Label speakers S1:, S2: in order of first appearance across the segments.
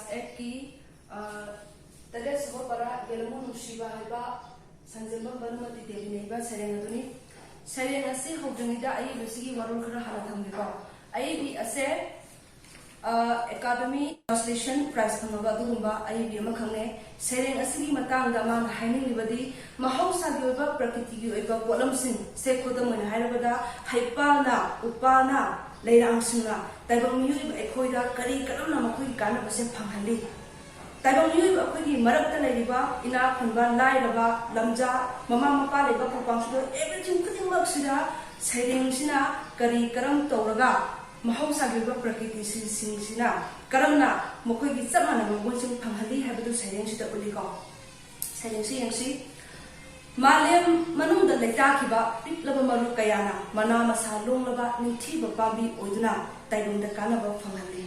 S1: class 8 की तरे सब परा गेलमु नुशिबा हैबा संजम्बा बनुमति देवी नेबा सरेंग अदुनी सरेंग असे होदनिदा आई बिसिगी वरुण खरा हाला थमगेको आई बि असे एकेडमी ट्रांसलेशन प्राइज फंगबा अदुगुंबा आई बि अमा खंगे सरेंग असिगी मतांगदा मा हाइनिंगलिबदी महौसागी ओइबा प्रकृतिगी ओइबा पोलमसिंग से खोदमन हाइरबदा हाइपाना उपाना लेरांगसिंगा ताइबंग मियुब एखोइदा करी करमना मखोइ कानबसे फंगहली ताइबंग मियुब अखोइगी मरक्ता लेरिबा इना खुनबा लाइरबा लमजा ममा मपा लेबा पोपांसुदो एवरीथिंग खुदिंगमक सिदा सरेंगसिना करी करम तौरगा महौसागी ओइबा प्रकृति सिंगसिना करमना मखोइगी चमाना मंगोनसिंग फंगहली हाबदु सरेंगसिदा उलिको सरेंगसि यंगसि मालेम मनुंगदा लेताखिबा पिपलबा मरु कयाना मना मसा लोंगलबा निंथिबा पाबी ओइदुना ताइबंगदा कानबा फंगहली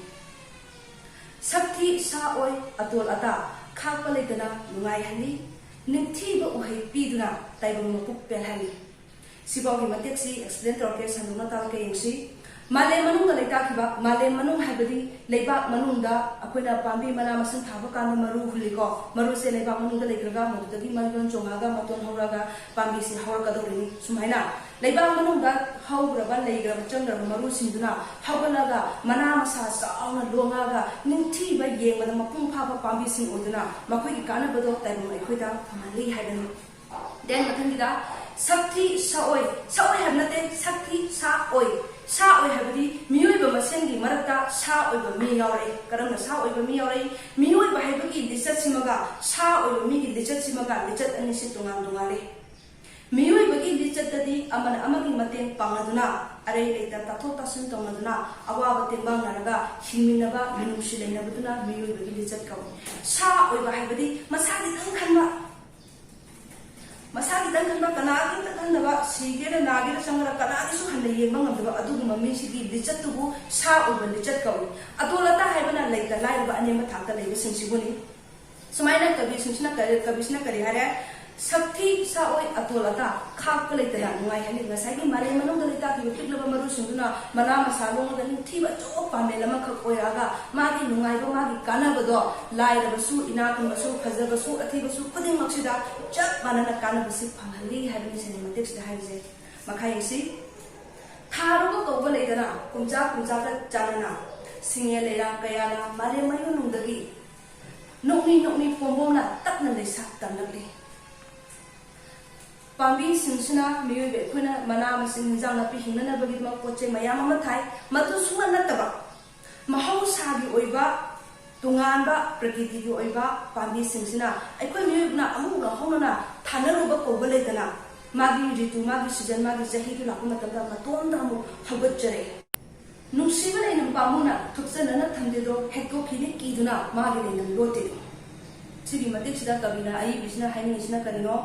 S1: सक्ति सा ओइ अतोल अता खापा लेतना नुंगाइहली निंथिबा उहै पीदुना ताइबंग मपुक पेलहली सिबावगी मतेक्सि एक्सप्लेन तौरके सनुना तालके यंगसि माले मनुंग लेताखिबा माले मनुंग हाबदी लेबा मनुंगदा अखोइना पांबी मना मसंग थाबा कान मरु हुलिको मरु से लेबा मनुंगदा लेखरगा मदुदगी मलगन चोंगागा मतोन हौरागा पांबी से हौरकदौरिनी सुमाइना लेबा मनुंगदा हौग्रबा लेग्रबा चंग्रबा मरु सिंदुना हौगलगा मना मसा साउना लोंगागा निंथिबा येंगबदा मपुंग फाबा पांबी सिंग ओदुना मखोइगी कानबदो ताइबंग अखोइदा फमाली हाइदनी देन मथंगिदा सक्ति साओय हबनते सक्ति साओय साओय हबदी मियोइबा मसेंगी मरक्ता साओयबा मी यावरे करमना साओयबा मी यावरे मियोइबा हाइबगी लिचत सिमगा साओयबा मिगी लिचत सिमगा लिचत अनिसि तुंगाम दुंगाले मियोइबगी लिचतदी अमन अमगी मतें पांगदुना अरे लेता ताथो तासुन तौनदुना अवाबा तेंबांगनारगा हिमिनबा मिनुसि लेनबदुना मियोइबगी लिचत कौ साओयबा हाइबदी मसागी दंखनबा मसागी दंखनबा कनागी तखनबा सिगेरा नागेरा संगरा कनागिसु हन्ने येंबा ngमदबा अदुगुमा मिसिगी लिचतुबु सा ओइबा लिचत कौइ अतोलता हाइबना लेता लाइरबा अनेम थाकता लेबा सिंसिबुनि सुमाइना कबिसना करि हारे सक्ति साओय अतोलता खाप लेतना नुंगाइ हनि ngसाइगी माले मनुंगदा लेता कि पिकलबा मरु सिंदुना मना मसा लोंगदा निथिबा चो पामे लमा खक ओइरागा मागी नुंगाइबा मागी कानाबदो लाइरबसु इनाकुमसु फजबसु अथिबसु खुदिंग मक्सिदा चप मानना कानाबसि फंगहली हाइबनि सिनेमैटिक्स दा हाइजे मखाइसि थारुबा कौबा लेतना कुमजा का चानना सिंगे लेरा कयाना माले मयु नुंगदगी नोकनी पोंबोना तपना लेसा तमलगली पांबी सिंसना मियोइबे खुना मना मसिंग हिंजांग नापि हिंगनबगी मा पोचे मयाम अमा थाइ मदु सुंगा नतबा महौसागी ओइबा तुंगानबा प्रकृतिगी ओइबा पांबी सिंसना अखोइ मियोइबना अमुगा होनना थानरुबा कोबा लेतना मागी ऋतु मागी सीजन मागी चहीगी लापा मतमदा मतोंदा अमु हगतजरे नुसिबा लेनम पामुना थुक्सनना थंदेदो हेको खिदि कीदुना मागी लेनम लोटे सिगी मतिक्सिदा कविना आई बिसना हाइनिसिना करिनो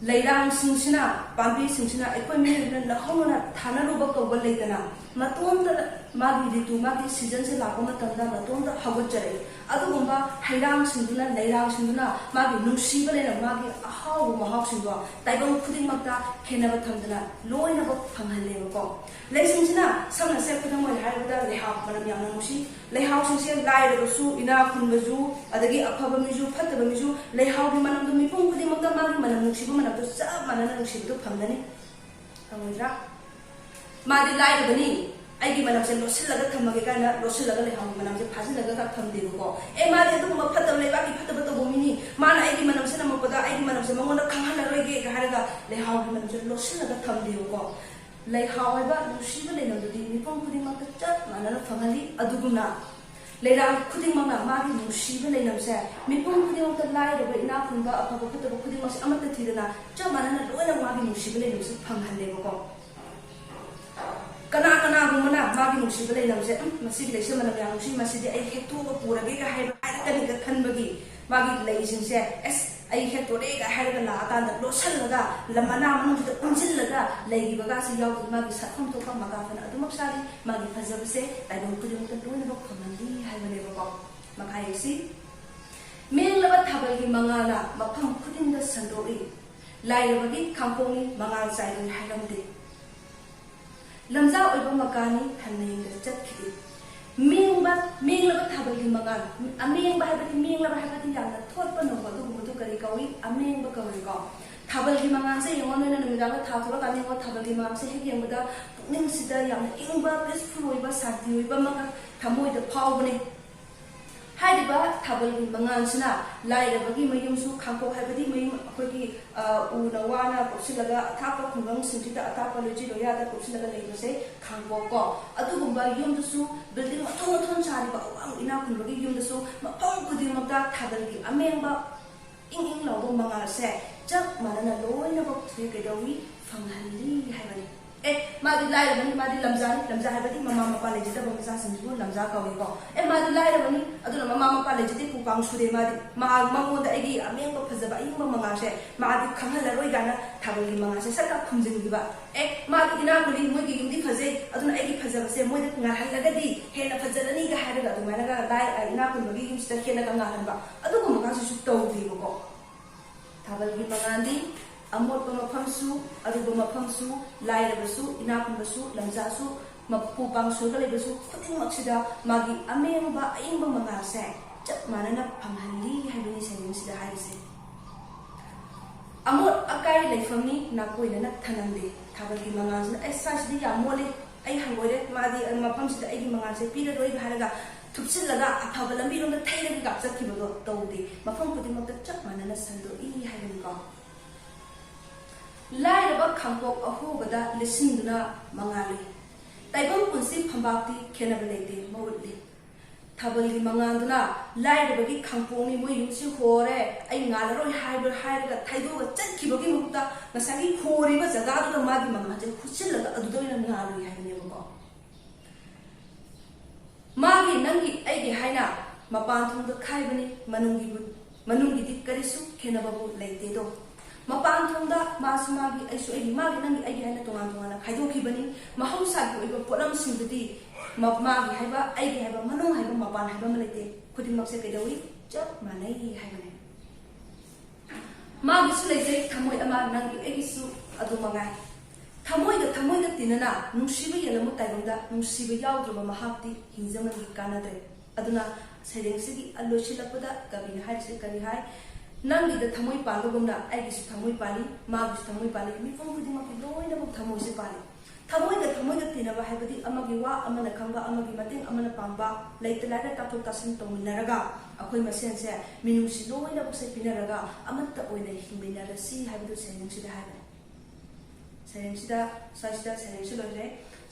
S1: लेरांग सिंसिना पांबी सिंसिना अखोइ मियोइबना नखौना थानरुबा कोबा लेतना मतोंदा मागी ऋतु मागी सीजन से लापा मतमदा मतोंदा हगतजरे अदुगुंबा हैरांग सिंदुना लेरांग सिंदुना मागी नुसिबा लेना मागी अहाव महाव सिंदो ताइबंग खुदिंगमक्ता खेनबा थमदना लोइनबा फंगहलेबको लेसिंसिना समना से खुदंग मोय हाइबदा लेहाव मनम यामना नुसि लेहाव सिंसे लाइरबसु इना खुनबजु अदगी अफबा मिजु फतबा मिजु लेहावगी मनमदु मिपुंग खुदिंगमक्ता मागी मनम नुसिबा मनमदु सब मनना नुसिबदु फंगदनी फंगोइद्रा मादी लाइरबनी आइगी मनमसे लोसिलगा थमगे काना लोसिलगा लेहाव मनमसे फाजिलगा का थमदेबको ए मादी अदुगुमा फतब लेबाकी फतब तो बोमिनी माना आइगी मनमसे नमपदा आइगी मनमसे मंगोना खंगहनरोइगे हारगा लेहावगी मनमसे लोसिलगा थमदेबको लेहाव हैबा नुसिबा लेनमदुदि मिपुंग खुदिंगमक्ता चप मानना फंगहली अदुगुना लेरांग खुदिंगमक्ना मागी नुसिबा लेनमसे मिपुंग खुदिंगमक्ता लाइरबा इना खुनबा अफबा फतब खुदिंगमसे अमता थिदना चप मानना लोइना मागी नुसिबा लेनमसे फंगहलेबको कना गुमना मागी नुसिबा लेनमसे मसिगी लेसे मनम या नुसि मसिदि आई हेक्तोगा पुरगे का हाइबा हाइरकनि का खनबगी मागी लेसिंसे एस आई हेक्तोरे का हाइरगा लाकांदा लोसलगा लमना मनुंगदा उंजिलगा लेगिबगा से याव मागी सखम तोका मगाफन अदुमक सारी मागी फजबसे ताइबंग खुदिंगता लोइनबा खमनदी हाइबनेबको मखाइसि मेंगलबा थाबलगी मंगाना मफम खुदिंगदा संदोई लाइरबगी खांपोंगी मंगाल चाइदन हाइरमदे लमजा ओइबा मकानी हन्नेंगदा चतखिदि मेंगलबा थाबलगी मंगाल अमेंगबा हाबति मेंगलबा हाबति याना थोटपा नंगबा दुगुमतु करी कौई अमेंगबा कौई को थाबलगी मंगाल से यंगो नोइना नुमिदागा थाथोरा कानिंगो थाबलगी मंगाल से हेग यंगबदा पुकनिंग सिदा याना इंगबा पीसफुल ओइबा शांति ओइबा मंगा थमोइदा फावबने हाइदिबा थाबलगी मंगालसिना लाइरबगी मयुमसु खांको हाबति मयुम अखोइगी उना वाना कोसिलगा अथापा खुंगंग सिंथिदा अथापा लोजि लोयादा कोसिलगा लेबसे खांको को अदुगुंबा युमदसु बिल्डिंग मथों मथों सारिबा अवांग इना खुंबगी युमदसु मफम खुदिमक्ता थाबलगी अमेंबा इंग इंग लावदो मंगालसे जब मानना लोइनबक थुय केदौई फंगहली हाइबनि मादी लाइरबनी मादी लमजा हाबति ममा मपा लेजिदा बमसा सिंजु लमजा कौइको मादी लाइरबनी अदुना ममा मपा लेजिदि कुपांग सुदे मादी मंगोंदा एगी अमेंबा फजबा इंगबा मंगासे मादी खंगहलरोइ गाना थाबलगी मंगासे सरका खुमजिंगिबा मादी इनाकुली मोइगी युंदी फजे अदुना एगी फजबसे मोइदा ngarhalagadi hena fajarani ga haraga adumana ga lai inakulagi yumsta hena ga ngarhanba adugo makasu su tawdibako थाबलगी मंगांदी अमोटपा मफमसु अरुबा मफमसु लाइरबसु इनाकुंबसु लमजासु मपुपांसु गलेबसु खुदिंगमक्सिदा मागी अमेंबा अइंबा मंगासे चप मानना फंगहली हाइबनि सेनिंगसिदा हाइसे अमोट अकाई लेफमनी नाकोइना थनंदे थाबलगी मंगांसना एसासिदि यामोले आई हंगोरे मादी मफमसिदा आइगी मंगासे पिररोइ भारगा थुपसिलगा अफाबा लंबिरोंदा थैरगा गापचखिबदो तौदे मफम खुदिंगमक्ता चप मानना संदो इ हाइबनिको लाइरबा खांपोक अहोबदा लिसिंदुना मंगाली ताइबम पुंसि फंबाक्ति खेनब लेते मउदली थाबलगी मंगांदुना लाइरबगी खांपोंनि मोय युसि होरे आई ngalaroi हाइरगा थाइदोगा चखिबगी मुक्ता नसागी होरिबा जगादुदा मागी मंगाजे खुसिलगा अदुदोइना ngalui हाइनेबको मागी नंगी आइगे हाइना मपान थोंदा खाइबनि मनुंगी करिसु खेनबबु लेतेदो मपान थोंदा मासुमागी आइसु आइगी मागी नंगी आइगे हाइना तोंगान तोंगाना खाइदोखिबनि महौसागी ओइबा पोलम सिंगदि मागी हाइबा आइगे हाइबा मनुंग हाइबा मपान हाइबा मलेते खुदिमक्से केदौई चप मानै हाइबने मागी सु लेजे थमोय अमा नंगी आइगिसु अदु मंगाय थमोयगा तिनना नुसिबा यलमु ताइबंदा नुसिबा यावद्रबा महाक्ति हिंजमनगी कानादरे अदुना सैरेंगसिगी अलोसिलपदा कबिना हाइसे कबि हाइ नंगिदा थमोय पालगुमना आइगिसु थमोय पाली मागिसु थमोय पाली मिफम खुदिमक लोइनबक थमोयसे पाली थमोयगा तिनबा हाइबदि अमगी वा अमना खंबा अमगी मतेंग अमना पांबा लेतलागा ताथोक तासिन तोमिनरगा अखोय मसेनसे मिनुसि लोइनबक से पिनरगा अमत्ता ओइना हिंबिनरसि हाइबदु सैरेंगसिदा हाइबा सैरेंसिदा साइसिदा सैरेंसि लोइरे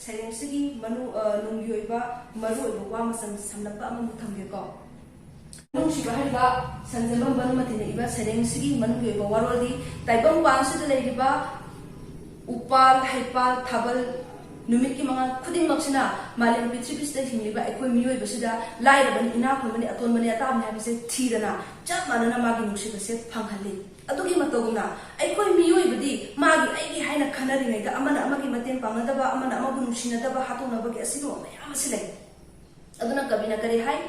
S1: सैरेंसिगी मनु नुंगी ओइबा मरु ओइबा वा मसम समलपा अमु थंगेको नुंसिबा हाइबा संजमम बनमतिने इबा सैरेंसिगी मनुगी ओइबा वारोदी ताइबम पांसिदा लेरिबा उपाल हाइपाल थाबल नुमित की मंगा खुदिंगमक्सिना मालेम पृथ्वीसिदा हिंगिबा अखोय मियोइबसिदा लाइरबनि इनाखुलबनि अतोनबनि अताबनि हाबिसे थीरना चप मानना मागी नुसिबसे फंगहली अदुगी मतोगुना अखोय मियोइबदि मागी आइगी हाइना खनरिङैदा अमना अमगी मतें पांगदबा अमना अमगु नुसिनदबा हातोनबगी असिगो मयाम असिले अदुना कबिना करे हाइ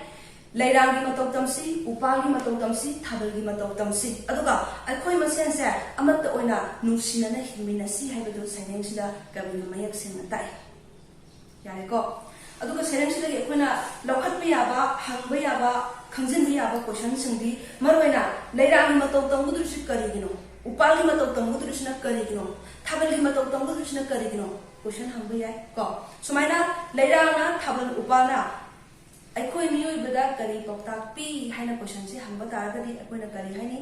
S1: लैरांगी मतौ तमसी उपागी मतौ तमसी थाबलगी मतौ तमसी अदुगा अखोय मसेनसे अमत्ता ओइना नुसिनना हिमिनसी हाइबदु सैरेंसिदा कबिना मयक सिंना ताइ यारेको अदुगा सैरेंसिदा अखोयना लौखत्पा याबा हंगबा याबा खंजिनबा याबा क्वेश्चन सिंदी मरोइना लैरांगी मतौ तंगुदुसि करिगिनो उपागी मतौ तंगुदुसिना करिगिनो थाबलगी मतौ तंगुदुसिना करिगिनो क्वेश्चन हंगबा याय को सुमाइना लैरांगना थाबल उपाना अखोय मियोइबदा करी पौताक पी हाइना क्वेश्चन से हंगबा तारगदि अखोयना करी हाइनि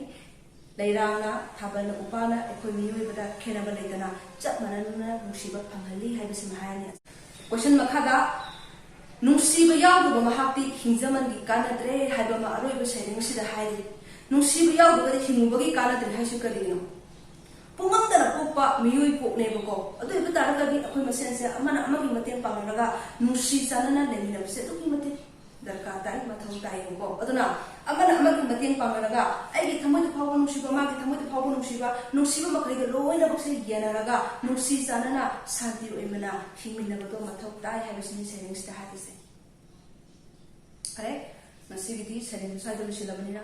S1: लैरांगना थाबल उपाना अखोय मियोइबदा खेनबा लेतना चप मानना नुसिबा फंगहली हाइबसि महायानि क्वेश्चन मखादा नुसिबा यावदुबा महाक्ति हिंजमनगी कानद्रे हाइबा मा अरोइबा सैरेंगसिदा हाइरि नुसिबा यावदुबा हिंगुबगी कानद्रे हाइसु करिगिनो पुंगमदना पोपा मियोइ पोकनेबको अदुइबा तारगदि अखोय मसेनसे अमना अमगी मतें पांगरगा नुसि चानना लेमिनबसे अदुगी मते दरकार ताई मथौ ताइबको अदुना अमना अमगी मतें पांगरगा आइगी थमोइद फावबा नुसिबा मागी थमोइद फावबा नुसिबा मखैदा लोइनबकसे येनरगा नुसि चानना शांति ओइमना हिंमिनबदो मथौ ताइ हाइबसिनि सैरेंसिदा हाइसे अरे मसिगिदि सैरेंग साइदो लिसिलबनिना